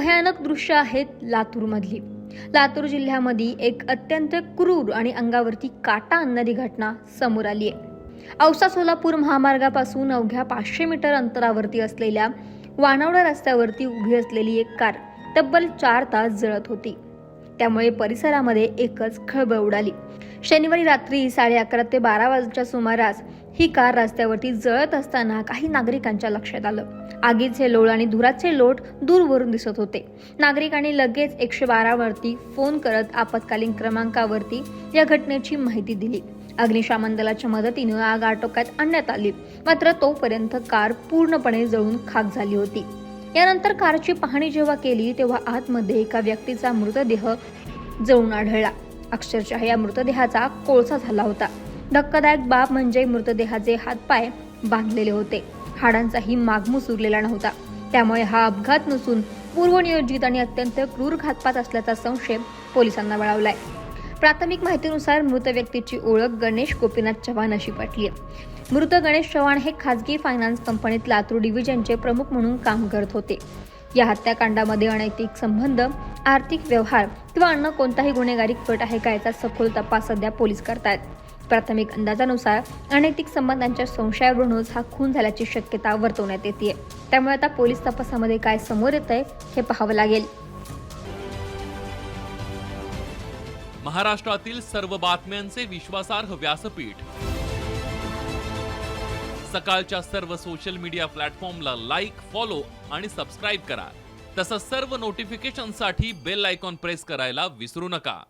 भयानक दृश्य आहेत लातूरमधली। लातूर जिल्ह्यामध्ये एक अत्यंत क्रूर आणि अंगावरती काटा आणणारी घटना समोर आली आहे। औसा सोलापूर महामार्गापासून अवघ्या 500 मीटर अंतरावरती असलेल्या वानावडा रस्त्यावरती उभी असलेली एक कार तब्बल 4 तास जळत होती। त्यामुळे परिसरामध्ये एकच खळबळ उडाली। शनिवारी रात्री 11:30 ते 12 वाजच्या सुमारास ही कार रस्त्यावरती जळत असताना काही नागरिकांच्या लक्षात आलं। आगीचे लोळ आणि धुराचे लोट दूरवरून दिसत होते। नागरिकांनी लगेच 112 वरती फोन करत आपत्कालीन क्रमांकावरती या घटनेची माहिती दिली। अग्निशमन दलाच्या मदतीने आग आटोक्यात आणण्यात आली, मात्र तोपर्यंत कार पूर्णपणे जळून खाक झाली होती। यानंतर कारची पाहणी जेव्हा केली तेव्हा आतमध्ये एका व्यक्तीचा मृतदेह जळून आढळला। अक्षरशः या मृतदेहाचा कोळसा झाला होता। धक्कादायक बाब म्हणजे मृतदेहाचे हातपाय बांधलेले होते, हाडांचाही मागमूस उरलेला नव्हता। त्यामुळे हा अपघात नसून पूर्वनियोजित आणि अत्यंत क्रूर घातपात असल्याचा संशय पोलिसांना बळावलाय। प्राथमिक माहितीनुसार मृत व्यक्तीची ओळख गणेश गोपीनाथ चव्हाण अशी पटली आहे। मृत गणेश चव्हाण हे खासगी फायनान्स कंपनीत लातूर डिव्हिजनचे प्रमुख म्हणून काम करत होते। या हत्याकांडामध्ये अनैतिक संबंध, आर्थिक व्यवहार किंवा अन्य कोणताही गुन्हेगारी कट आहे का याचा सखोल तपास सध्या पोलीस करतायत। प्राथमिक अंदाजानुसार अनैतिक संबंधांच्या संशयावरूनच हा खून झाल्याची शक्यता वर्तवण्यात येते। त्यामुळे आता पोलीस तपासामध्ये काय समोर येतंय हे पाहावं लागेल। महाराष्ट्रातील सर्व बातम्यांचे विश्वासार्ह व्यासपीठ, सकाळच्या सर्व सोशल मीडिया प्लॅटफॉर्मला लाईक, फॉलो आणि सबस्क्राईब करा। तसंच सर्व नोटिफिकेशनसाठी बेल आयकॉन प्रेस करायला विसरू नका।